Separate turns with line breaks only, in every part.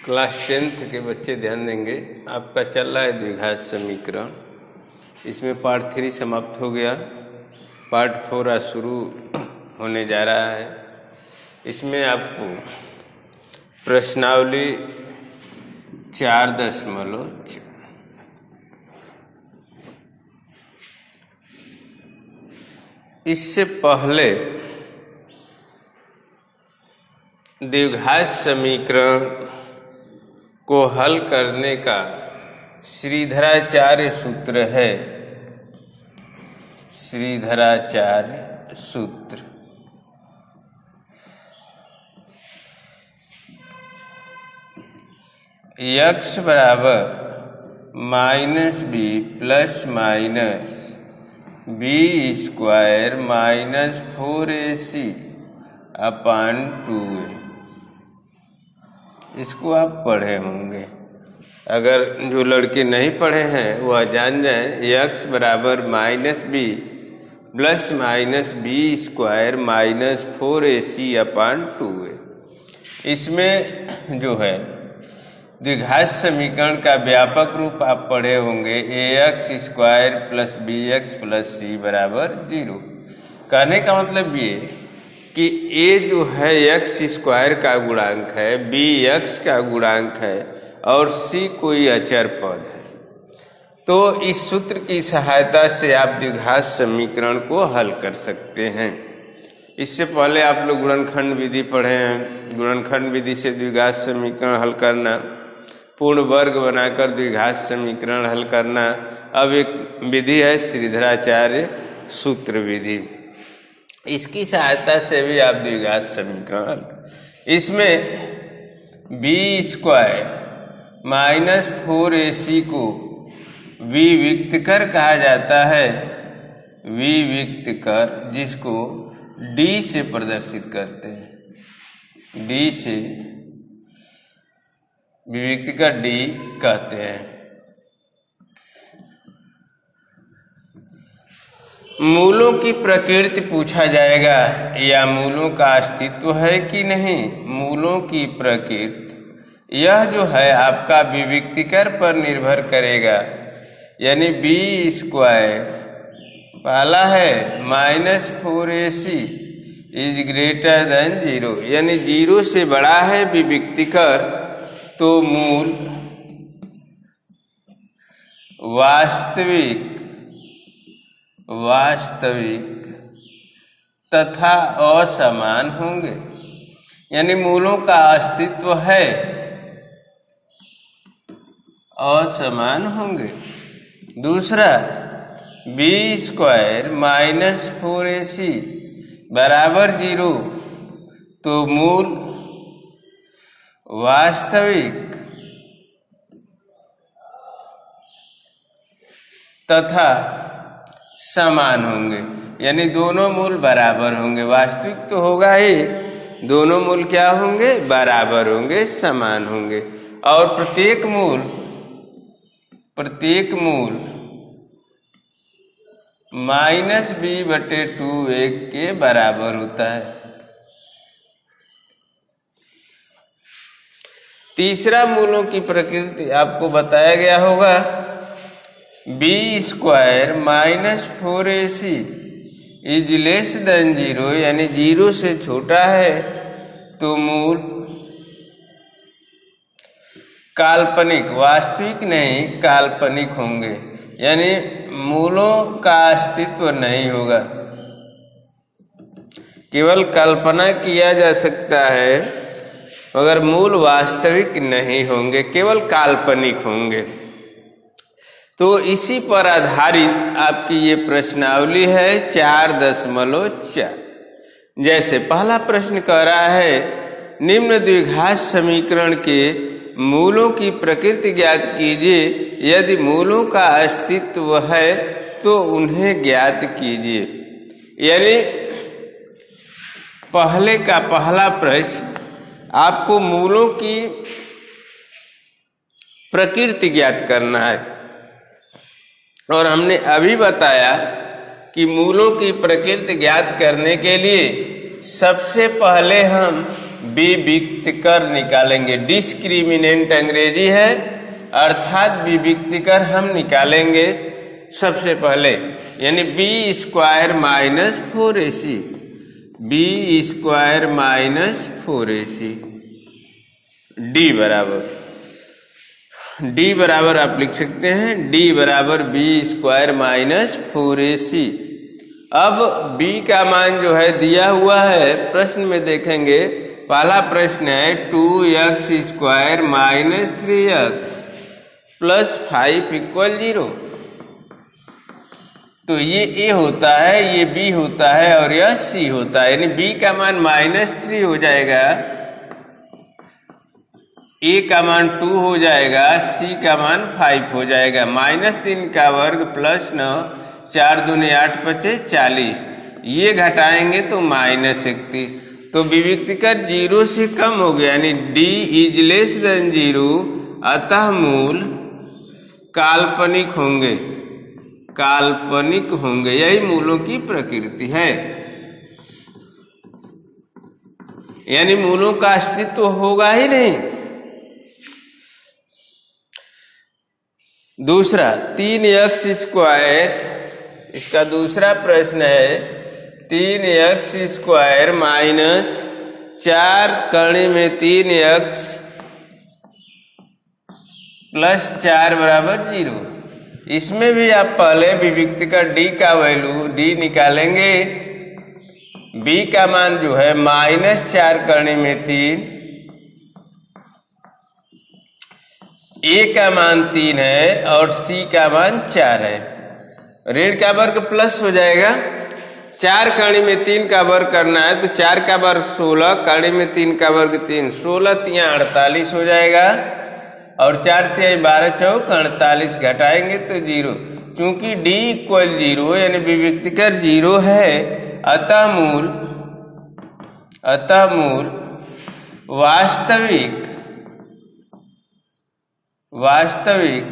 Class 10th के बच्चे ध्यान देंगे। आपका चल रहा है द्विघात समीकरण। इसमें पार्ट 3 समाप्त हो गया, पार्ट 4 आज शुरू होने जा रहा है। इसमें आपको प्रश्नावली 4.4 इससे पहले द्विघात समीकरण को हल करने का श्रीधराचार्य सूत्र है। श्रीधराचार्य सूत्र x बराबर -b plus minus b square minus 4ac अपान 2a। इसको आप पढ़े होंगे। अगर जो लड़के नहीं पढ़े हैं वह जान जाएं, x बराबर -b plus minus b square minus 4ac अपान 2a। इसमें जो है द्विघात समीकरण का व्यापक रूप आप पढ़े होंगे, ax square plus bx plus c बराबर 0। कहने का मतलब ये कि a जो है x स्क्वायर का गुणांक है, b x का गुणांक है और c कोई अचर पद है। तो इस सूत्र की सहायता से आप द्विघात समीकरण को हल कर सकते हैं। इससे पहले आप लोग गुणनखंड विधि पढ़े हैं। गुणनखंड विधि से द्विघात समीकरण हल करना, पूर्ण वर्ग बनाकर द्विघात समीकरण हल करना। अब एक विधि है श्रीधराचार्य सूत्र विधि, इसकी सहायता से भी आप द्विघात समीकरण। इसमें b स्क्वायर माइनस 4ac को विविक्तकर कहा जाता है। विविक्तकर जिसको d से प्रदर्शित करते हैं, d से विविक्तकर d कहते हैं। मूलों की प्रकृति पूछा जाएगा या मूलों का अस्तित्व है कि नहीं। मूलों की प्रकृति यह जो है आपका विविक्तिकर पर निर्भर करेगा। यानी b स्क्वायर पहला है minus 4ac is greater than 0, यानी 0 से बड़ा है विविक्तिकर, तो मूल वास्तविक तथा असमान होंगे। यानी मूलों का अस्तित्व है, असमान होंगे। दूसरा b स्क्वायर माइनस 4ac बराबर 0, तो मूल वास्तविक तथा समान होंगे। यानी दोनों मूल बराबर होंगे। वास्तविक तो होगा ही, दोनों मूल क्या होंगे? बराबर होंगे, समान होंगे। और प्रत्येक मूल -b/2 1 के बराबर होता है। तीसरा मूलों की प्रकृति आपको बताया गया होगा, b square minus 4ac is less than 0, यानी 0 से छोटा है, तो मूल काल्पनिक, वास्तविक नहीं काल्पनिक होंगे। यानी मूलों का अस्तित्व नहीं होगा, केवल कल्पना किया जा सकता है, मगर मूल वास्तविक नहीं होंगे, केवल काल्पनिक होंगे। तो इसी पर आधारित आपकी ये प्रश्नावली है 4.4। जैसे पहला प्रश्न कह रहा है, निम्न द्विघात समीकरण के मूलों की प्रकृति ज्ञात कीजिए। यदि मूलों का अस्तित्व है तो उन्हें ज्ञात कीजिए। यानी पहले का पहला प्रश्न आपको मूलों की प्रकृति ज्ञात करना है। और हमने अभी बताया कि मूलों की प्रकृति ज्ञात करने के लिए सबसे पहले हम विविक्तकर निकालेंगे। डिस्क्रिमिनेंट अंग्रेजी है, अर्थात विविक्तकर हम निकालेंगे सबसे पहले, यानी B square minus 4ac, B square minus 4ac, D बराबर आप लिख सकते हैं डी बराबर बी स्क्वायर माइनस 4ac। अब b का मान जो है दिया हुआ है, प्रश्न में देखेंगे, पहला प्रश्न है 2x square minus 3x plus 5 equal 0। तो ये a होता है, ये b होता है और यह c होता है, यानी b का मान -3 हो जाएगा, a का मान 2 हो जाएगा, c का मान 5 हो जाएगा। -3 का वर्ग प्लस 9, 4 दूनी 8 बचे 40, ये घटाएंगे तो -31। तो विविक्तकर 0 से कम हो गया, यानी d इज लेस देन 0, अतः मूल काल्पनिक होंगे, यही मूलों की प्रकृति है, यानी मूलों का अस्तित्व होगा ही नहीं। दूसरा 3x स्क्वायर, इसका दूसरा प्रश्न है 3x स्क्वायर माइनस 4 कर्ण में 3x प्लस 4 बराबर 0। इसमें भी आप पहले विविक्तकर d का वैल्यू d निकालेंगे। b का मान जो है -4 कर्ण में 3, a का मान 3 है और c का मान 4 है। ऋण का वर्ग प्लस हो जाएगा, 4 कर्ण में 3 का वर्ग करना है तो 4 का वर्ग 16, कर्ण में 3 का वर्ग 3, 16 तिया 48 हो जाएगा और 4 तिया 12 चौक 48, घटाएंगे तो 0। क्योंकि d इक्वल 0 यानी विविक्तकर 0 है, अतः मूल वास्तविक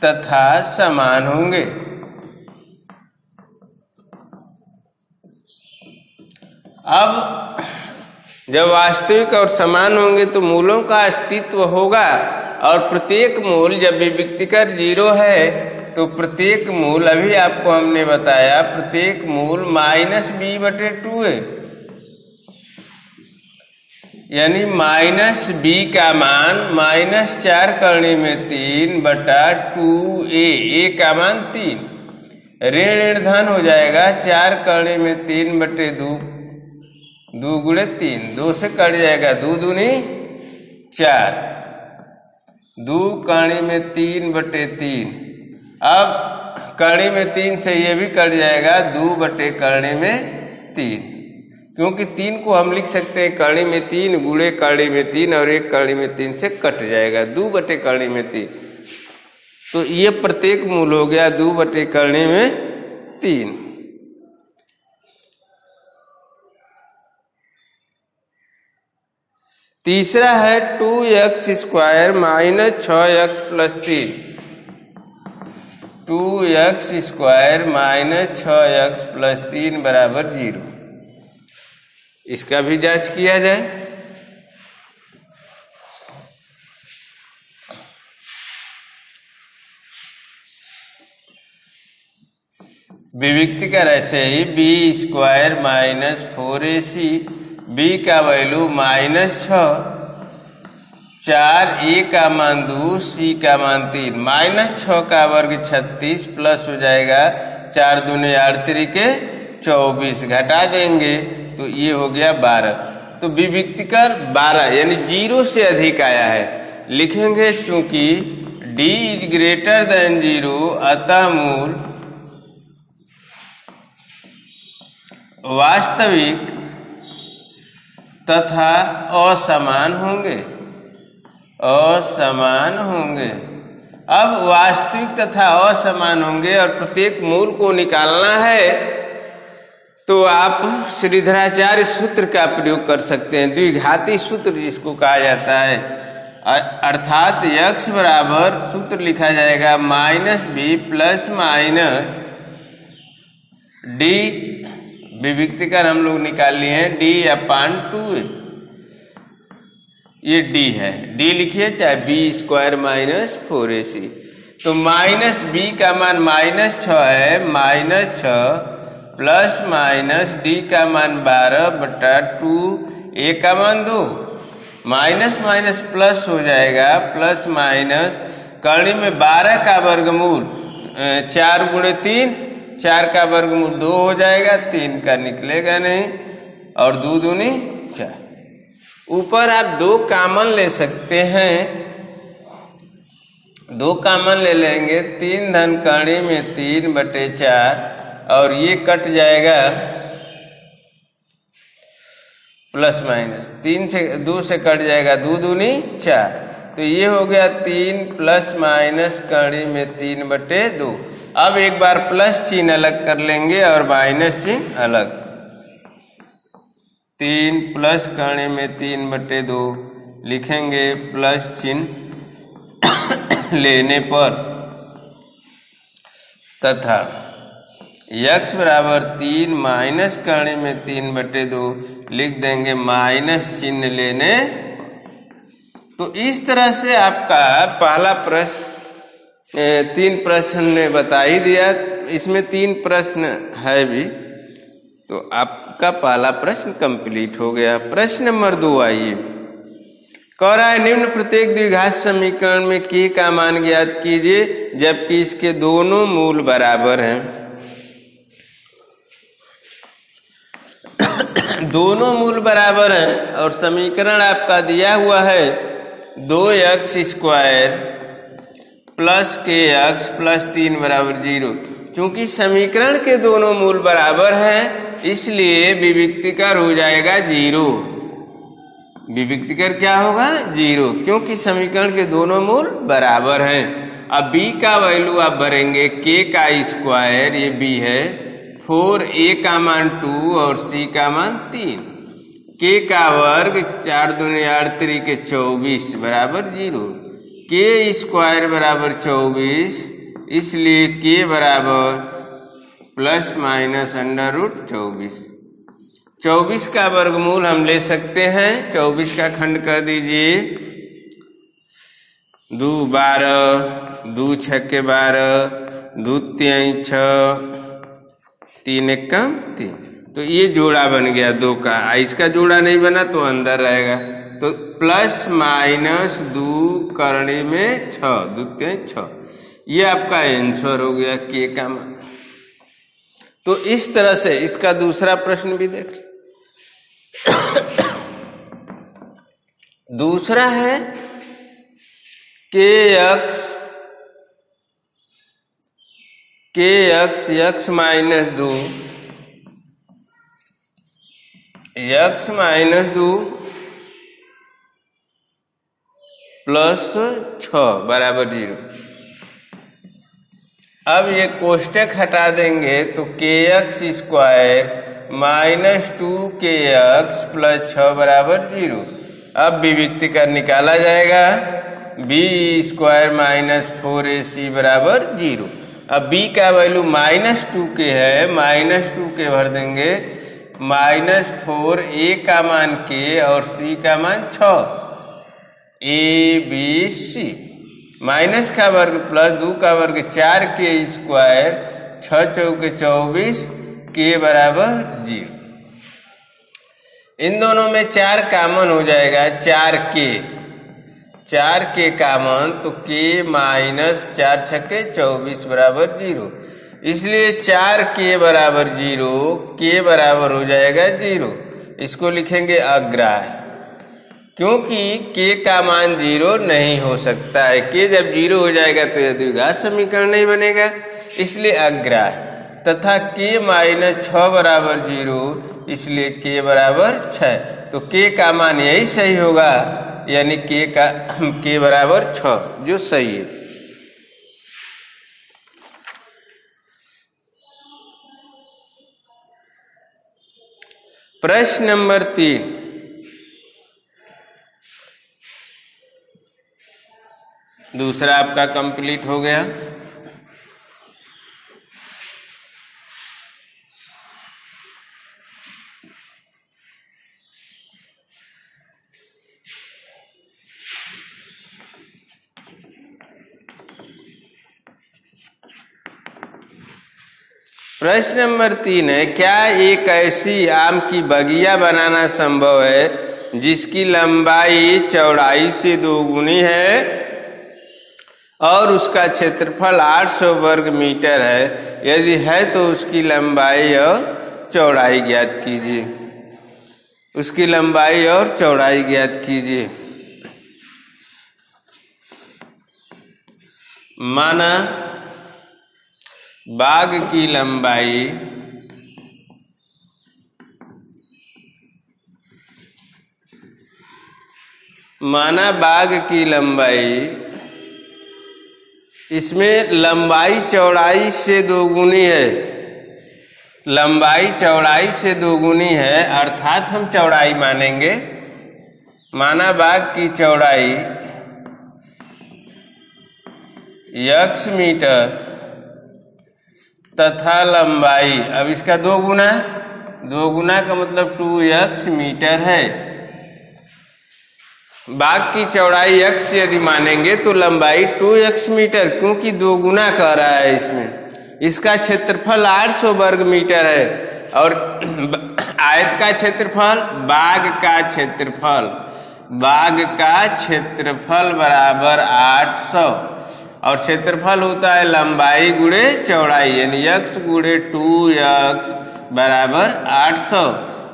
तथा समान होंगे। अब जब वास्तविक और समान होंगे तो मूलों का अस्तित्व होगा, और प्रत्येक मूल जब विविक्तकर 0 है तो प्रत्येक मूल, अभी आपको हमने बताया, प्रत्येक मूल -b/2 है, यानी -b का मान -4 कर्ण में 3 बटा 2a, a का मान 3, ऋण धन हो जाएगा, 4 कर्ण में 3 बटे 2, 2 गुणे 3, 2 से कट जाएगा, 2 दूनी 4, 2 कर्ण में 3 बटे 3। अब कर्ण में 3 से ये भी कट जाएगा, 2 बटे कर्ण में 3, क्योंकि 3 को हम लिख सकते हैं कर्ण में 3 गुणे कर्ण में 3, और 1 कर्ण में 3 से कट जाएगा, 2 बटे कर्ण में 3। तो ये प्रत्येक मूल हो गया 2 बटे कर्ण में 3। तीसरा है 2x square minus 6x plus 3, 2x square minus 6x plus 3 बराबर 0। इसका भी जांच किया जाए। विविक्तकर ऐसे ही B square minus 4ac, b का वैल्यू -6, 4, a का मान 2, c का मान 3, -6 का वर्ग 36 प्लस हो जाएगा, 4 दूने 8 त्रिके 24, घटा देंगे तो ये हो गया 12। तो विविक्तकर 12 यानी 0 से अधिक आया है, लिखेंगे चूंकि d इज ग्रेटर देन 0, अतः मूल वास्तविक तथा असमान होंगे। अब वास्तविक तथा असमान होंगे और प्रत्येक मूल को निकालना है, तो आप श्रीधराचार्य सूत्र का प्रयोग कर सकते हैं, द्विघाती सूत्र जिसको कहा जाता है, अर्थात x बराबर सूत्र लिखा जाएगा -b प्लस माइनस d, विविक्तकर हम लोग निकाल लिए हैं d/2, ये डी है, डी लिखिए चाहे बी स्क्वायर माइनस 4ac। तो माइनस बी का मान -6 है, -6 प्लस माइनस डी का मान 12/2, ए का मान 2, माइनस माइनस प्लस हो जाएगा, प्लस माइनस करनी में 12 का वर्गमूल 4 गुणे 3, 4 का वर्गमूल 2 हो जाएगा, 3 का निकलेगा नहीं, और 2 दूनी 4। ऊपर आप 2 कॉमन ले सकते हैं, 2 कॉमन ले लेंगे, 3 धन करनी में 3/4, और ये कट जाएगा प्लस माइनस 3 से 2 से कट जाएगा, 2 दूनी 4, तो ये हो गया 3 प्लस माइनस करनी में 3/2। अब एक बार प्लस चिन्ह अलग कर लेंगे और माइनस चिन्ह अलग। 3 प्लस करने में 3/2 लिखेंगे, प्लस चिन्ह लेने पर, तथा x बराबर 3 माइनस करने में 3/2 लिख देंगे माइनस चिन्ह लेने। तो इस तरह से आपका पहला प्रश्न 3 प्रश्न ने बता ही दिया, इसमें 3 प्रश्न है भी, तो आपका पहला प्रश्न कंप्लीट हो गया। प्रश्न नंबर 2 आइए, कह रहा है निम्न प्रत्येक द्विघात समीकरण में k का मान ज्ञात कीजिए जबकि इसके दोनों मूल बराबर हैं। दोनों मूल बराबर हैं और समीकरण आपका दिया हुआ है 2x square plus kx plus 3 बराबर 0। क्योंकि समीकरण के दोनों मूल बराबर हैं इसलिए विविक्तिकर हो जाएगा 0। विविक्तिकर क्या होगा? 0, क्योंकि समीकरण के दोनों मूल बराबर हैं। अब b का वैल्यू आप भरेंगे, k का स्क्वायर ये b है, 4a का मान 2 और c का मान 3, k का वर्ग 4 दूनी 8 3 24 बराबर 0, k स्क्वायर बराबर 24, इसलिए k बराबर प्लस माइनस √24। 24 का वर्गमूल हम ले सकते हैं, 24 का खंड कर दीजिए, 2 12, 2 6 12, 2 3 6, 3 1 3। तो ये जोड़ा बन गया 2 का, इसका जोड़ा नहीं बना तो अंदर रहेगा। तो प्लस माइनस 2 करने में 6, 2 3 6, ये आपका आंसर हो गया k का मान। तो इस तरह से इसका दूसरा प्रश्न भी देख। दूसरा है kx x minus 2, x minus 2 plus 6 बराबर 0। अब ये कोष्टक हटा देंगे तो kx square minus 2kx plus 6 बराबर 0। अब विविक्तिकर निकाला जाएगा, b स्क्वायर माइनस 4ac बराबर 0। अब b का वैल्यू -2k है, -2k भर देंगे, -4 a का मान k और c का मान 6, a b c, माइनस का वर्ग प्लस 2 का वर्ग 4k स्क्वायर, 6 चौके 24, k बराबर 0। इन दोनों में 4 कॉमन हो जाएगा, 4k कॉमन, तो k माइनस 4 छक्के 24 बराबर 0। इसलिए 4k बराबर 0, k बराबर हो जाएगा 0। इसको लिखेंगे अग्राह्य, क्योंकि k का मान 0 नहीं हो सकता है। k जब 0 हो जाएगा तो यह द्विघात समीकरण नहीं बनेगा, इसलिए अग्राह्य। तथा k माइनस 6 बराबर 0, इसलिए k बराबर 6। तो k का मान यही सही होगा, यानी k बराबर 6, जो सही है। प्रश्न नंबर 3, दूसरा आपका कंप्लीट हो गया। प्रश्न नंबर 3 है, क्या एक ऐसी आम की बगिया बनाना संभव है जिसकी लंबाई चौड़ाई से 2 गुनी है और उसका क्षेत्रफल 800 वर्ग मीटर है? यदि है तो उसकी लंबाई और चौड़ाई ज्ञात कीजिए। उसकी लंबाई और चौड़ाई ज्ञात कीजिए। माना बाग की लंबाई इसमें लंबाई चौड़ाई से 2 गुनी है। लंबाई चौड़ाई से 2 गुनी है अर्थात हम चौड़ाई मानेंगे। माना बाग की चौड़ाई x मीटर तथा लंबाई, अब इसका 2 गुना का मतलब 2x मीटर है। बाग की चौड़ाई x यदि मानेंगे तो लंबाई 2x मीटर, क्योंकि 2 गुना कह रहा है इसमें। इसका क्षेत्रफल 800 वर्ग मीटर है और आयत का क्षेत्रफल, बाग का क्षेत्रफल बराबर 800 और क्षेत्रफल होता है लंबाई गुणे चौड़ाई, यानी x गुणे 2x बराबर 800।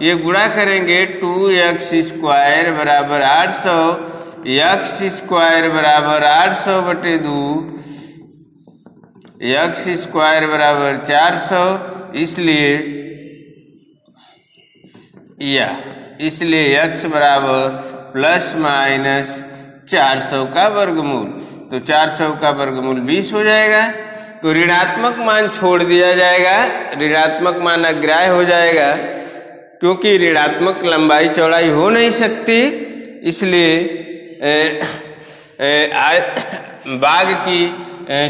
ये गुणा करेंगे 2x स्क्वायर बराबर 800, x स्क्वायर बराबर 800 बटे 2, x स्क्वायर बराबर 400। इसलिए x बराबर प्लस माइनस 400 का वर्गमूल, तो 400 का वर्गमूल 20 हो जाएगा। तो ऋणात्मक मान छोड़ दिया जाएगा, ऋणात्मक मान अग्राह्य हो जाएगा, क्योंकि ऋणात्मक लंबाई चौड़ाई हो नहीं सकती। इसलिए बाग की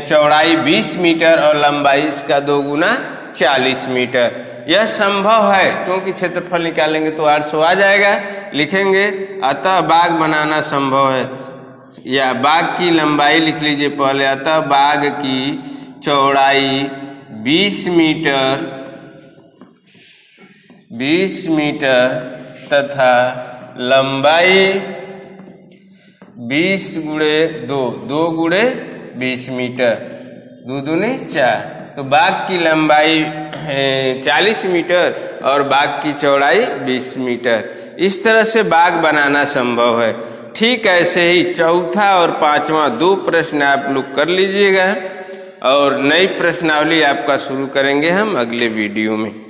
चौड़ाई 20 मीटर और लंबाई इसका 2 गुना 40 मीटर। यह संभव है, क्योंकि क्षेत्रफल निकालेंगे तो 800 आ जाएगा। लिखेंगे अतः बाग बनाना संभव है, या बाग की लंबाई लिख लीजिए पहले। अतः बाग की चौड़ाई 20 मीटर तथा लंबाई 20 गुणे 2 गुणे 20 मीटर, 2 दूनी 4। तो बाग की लंबाई 40 मीटर और बाग की चौड़ाई 20 मीटर। इस तरह से बाग बनाना संभव है। ठीक ऐसे ही चौथा और पांचवा 2 प्रश्न आप लोग कर लीजिएगा और नई प्रश्नावली आपका शुरू करेंगे हम अगले वीडियो में।